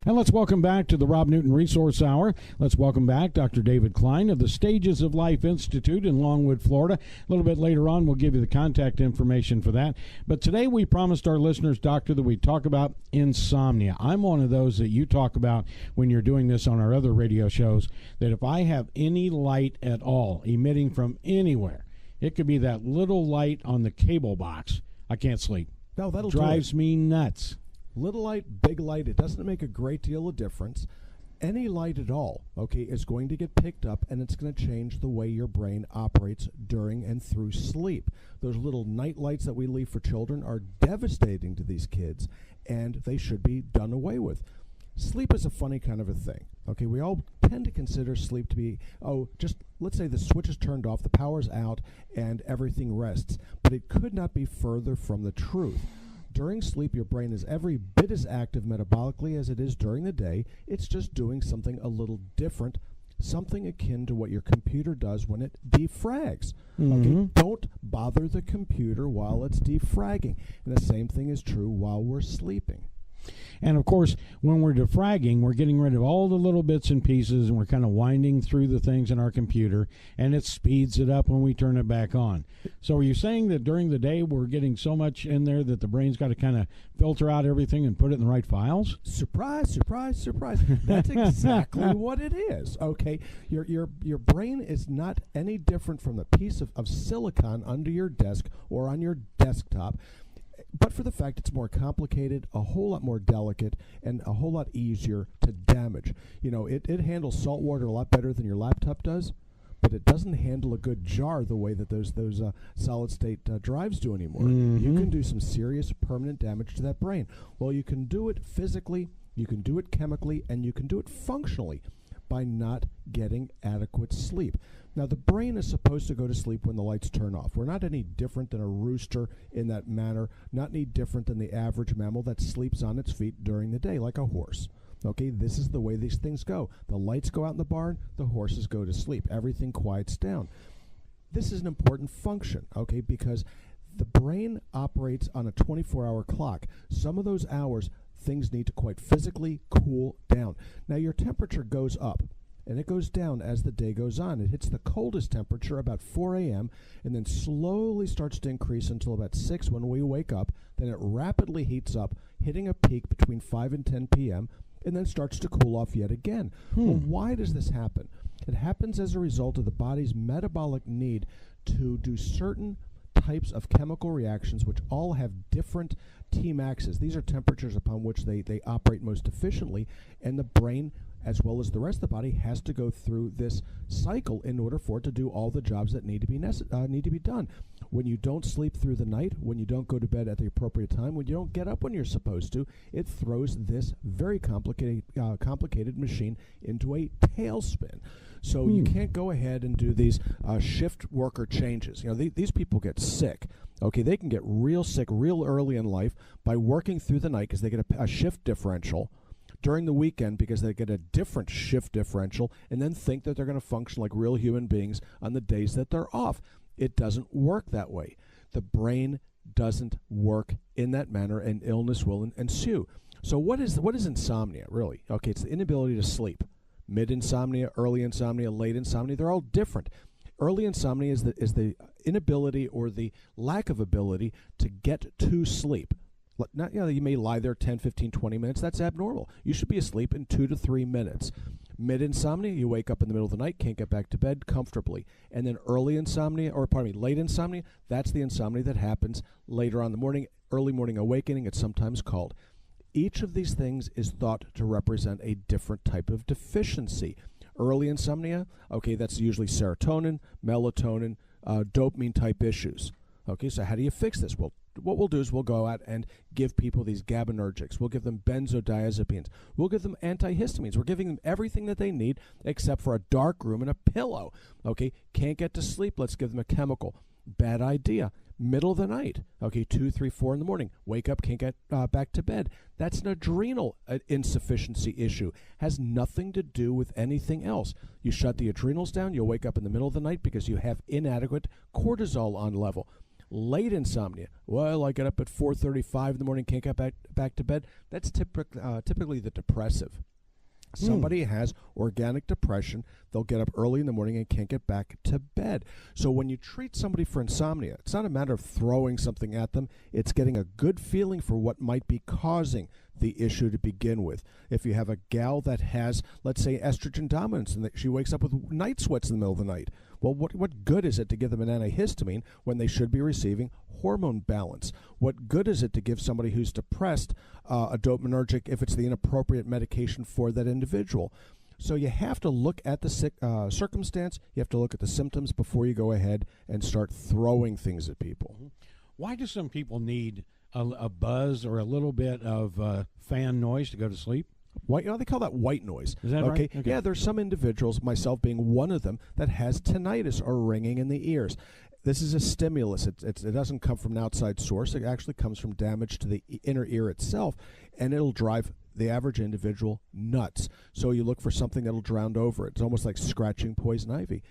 And let's welcome back to the Rob Newton Resource Hour. Let's welcome back Dr. David Klein of the Stages of Life Institute in Longwood, Florida. A little bit later on, we'll give you the contact information for that. But today we promised our listeners, Doctor, that we'd talk about insomnia. I'm one of those that you talk about when you're doing this on our other radio shows, that if I have any light at all emitting from anywhere, it could be that little light on the cable box, I can't sleep. No, that'll drives me nuts. Little light, big light, it doesn't make a great deal of difference. Any light at all, okay, is going to get picked up, and it's going to change the way your brain operates during and through sleep. Those little night lights that we leave for children are devastating to these kids, and they should be done away with. Sleep is a funny kind of a thing, okay? We all tend to consider sleep to be, just let's say the switch is turned off, the power's out, and everything rests. But it could not be further from the truth. During sleep, your brain is every bit as active metabolically as it is during the day. It's just doing something a little different, something akin to what your computer does when it defrags. Okay? Don't bother the computer while it's defragging. And the same thing is true while we're sleeping. And, of course, when we're defragging, we're getting rid of all the little bits and pieces, and we're kind of winding through the things in our computer, and it speeds it up when we turn it back on. So are you saying that during the day we're getting so much in there that the brain's got to kind of filter out everything and put it in the right files? Surprise, surprise, surprise. That's exactly what it is, okay? Your brain is not any different from the piece of silicon under your desk or on your desktop, but for the fact it's more complicated, a whole lot more delicate, and a whole lot easier to damage. You know, it handles salt water a lot better than your laptop does, but it doesn't handle a good jar the way that those solid-state drives do anymore. You can do some serious permanent damage to that brain. Well, you can do it physically, you can do it chemically, and you can do it functionally by not getting adequate sleep. Now, the brain is supposed to go to sleep when the lights turn off. We're not any different than a rooster in that manner, not any different than the average mammal that sleeps on its feet during the day, like a horse. Okay, this is the way these things go. The lights go out in the barn, the horses go to sleep. Everything quiets down. This is an important function, okay, because the brain operates on a 24-hour clock. Some of those hours, things need to quite physically cool down. Now, your temperature goes up, and it goes down as the day goes on. It hits the coldest temperature about 4 a.m. and then slowly starts to increase until about 6 when we wake up. Then it rapidly heats up, hitting a peak between 5 and 10 p.m., and then starts to cool off yet again. Well, why does this happen? It happens as a result of the body's metabolic need to do certain types of chemical reactions which all have different Tmaxes. These are temperatures upon which they operate most efficiently, and the brain, as well as the rest of the body, has to go through this cycle in order for it to do all the jobs that need to be done. When you don't sleep through the night, when you don't go to bed at the appropriate time, when you don't get up when you're supposed to, it throws this very complicated machine into a tailspin. So you can't go ahead and do these shift worker changes. You know, these people get sick. Okay, they can get real sick real early in life by working through the night because they get a shift differential. During the weekend because they get a different shift differential, and then think that they're going to function like real human beings on the days that they're off. It doesn't work that way. The brain doesn't work in that manner, and illness will ensue. So what is insomnia, really? Okay, it's the inability to sleep. Mid-insomnia, early insomnia, late insomnia, they're all different. Early insomnia is the inability or the lack of ability to get to sleep. Not, you may lie there 10, 15, 20 minutes. That's abnormal. You should be asleep in 2 to 3 minutes. Mid-insomnia, you wake up in the middle of the night, can't get back to bed comfortably. And then late insomnia, that's the insomnia that happens later on in the morning, early morning awakening, it's sometimes called. Each of these things is thought to represent a different type of deficiency. Early insomnia, okay, that's usually serotonin, melatonin, dopamine type issues. Okay, so how do you fix this? Well, what we'll do is we'll go out and give people these GABAergics. We'll give them benzodiazepines. We'll give them antihistamines. We're giving them everything that they need except for a dark room and a pillow. Okay, can't get to sleep. Let's give them a chemical. Bad idea. Middle of the night. Okay, 2, 3, 4 in the morning. Wake up, can't get back to bed. That's an adrenal insufficiency issue. Has nothing to do with anything else. You shut the adrenals down, you'll wake up in the middle of the night because you have inadequate cortisol on level. Late insomnia. Well, I get up at 4:35 in the morning, can't get back to bed. That's typically the depressive. Somebody has organic depression, they'll get up early in the morning and can't get back to bed. So when you treat somebody for insomnia, it's not a matter of throwing something at them, it's getting a good feeling for what might be causing the issue to begin with. If you have a gal that has, let's say, estrogen dominance and that she wakes up with night sweats in the middle of the night, well, what good is it to give them an antihistamine when they should be receiving hormone balance? What good is it to give somebody who's depressed a dopaminergic if it's the inappropriate medication for that individual? So you have to look at the circumstance, you have to look at the symptoms before you go ahead and start throwing things at people. Why do some people need a buzz or a little bit of fan noise to go to sleep? White, they call that white noise. Is that right? Okay. Yeah, there's some individuals, myself being one of them, that has tinnitus or ringing in the ears. This is a stimulus. It doesn't come from an outside source. It actually comes from damage to the inner ear itself, and it'll drive the average individual nuts. So you look for something that'll drown over it. It's almost like scratching poison ivy.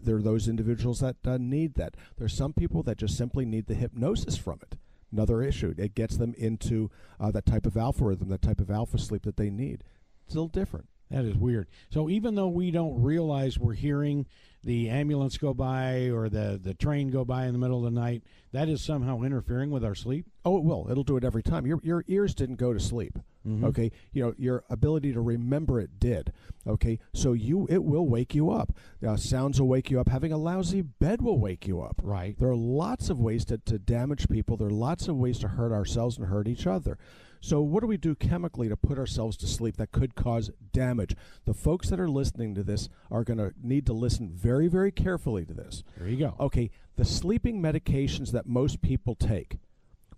There are those individuals that need that. There's some people that just simply need the hypnosis from it. Another issue. It gets them into that type of alpha rhythm, that type of alpha sleep that they need. It's a little different. That is weird. So even though we don't realize we're hearing the ambulance go by or the train go by in the middle of the night, that is somehow interfering with our sleep? Oh, it will. It'll do it every time. Your ears didn't go to sleep. Okay, your ability to remember it did. Okay, so it will wake you up. Sounds will wake you up. Having a lousy bed will wake you up. Right. There are lots of ways to damage people. There are lots of ways to hurt ourselves and hurt each other. So what do we do chemically to put ourselves to sleep that could cause damage? The folks that are listening to this are going to need to listen very, very carefully to this. There you go. Okay, the sleeping medications that most people take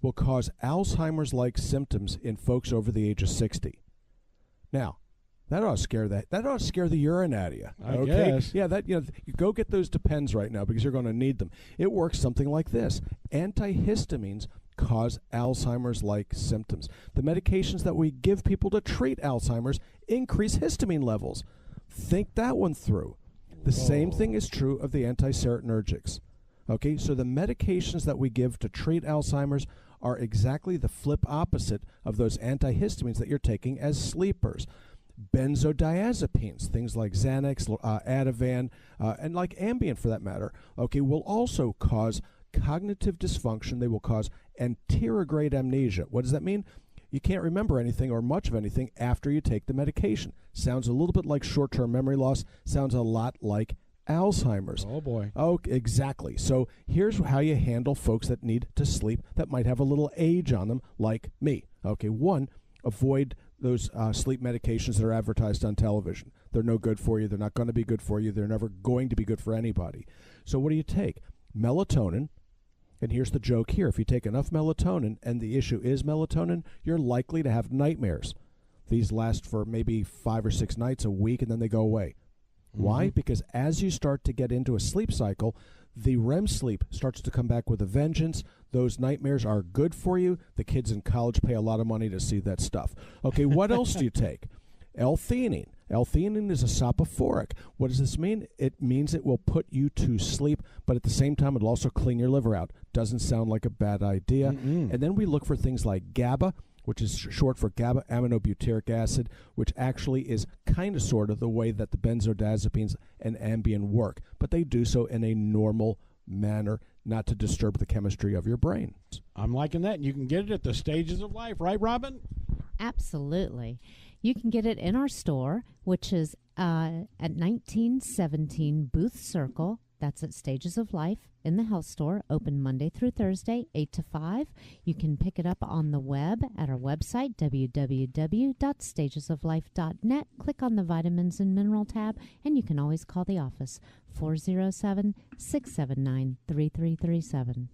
will cause Alzheimer's-like symptoms in folks over the age of 60. Now, that ought to scare the urine out of you. I guess. Yeah, you go get those Depends right now because you're going to need them. It works something like this. Antihistamines cause Alzheimer's-like symptoms. The medications that we give people to treat Alzheimer's increase histamine levels. Think that one through. The same thing is true of the anti-serotonergics. Okay, so the medications that we give to treat Alzheimer's are exactly the flip opposite of those antihistamines that you're taking as sleepers. Benzodiazepines, things like Xanax, Ativan, and like Ambien for that matter, okay, will also cause cognitive dysfunction. They will cause anterograde amnesia. What does that mean? You can't remember anything or much of anything after you take the medication. Sounds a little bit like short-term memory loss. Sounds a lot like Alzheimer's. Oh, boy. Oh, exactly. So here's how you handle folks that need to sleep that might have a little age on them, like me. Okay, one, avoid those sleep medications that are advertised on television. They're no good for you. They're not going to be good for you. They're never going to be good for anybody. So what do you take? Melatonin. And here's the joke here. If you take enough melatonin, and the issue is melatonin, you're likely to have nightmares. These last for maybe 5 or 6 nights, a week, and then they go away. Why? Because as you start to get into a sleep cycle, the REM sleep starts to come back with a vengeance. Those nightmares are good for you. The kids in college pay a lot of money to see that stuff. Okay, what else do you take? L-theanine. L-theanine is a soporific. What does this mean? It means it will put you to sleep, but at the same time, it'll also clean your liver out. Doesn't sound like a bad idea. And then we look for things like GABA, which is short for gamma-aminobutyric acid, which actually is kind of sort of the way that the benzodiazepines and Ambien work. But they do so in a normal manner, not to disturb the chemistry of your brain. I'm liking that. You can get it at the Stages of Life, right, Robin? Absolutely. You can get it in our store, which is at 1917 Booth Circle. That's at Stages of Life in the health store, open Monday through Thursday, 8 to 5. You can pick it up on the web at our website, www.stagesoflife.net. Click on the Vitamins and Mineral tab, and you can always call the office, 407-679-3337.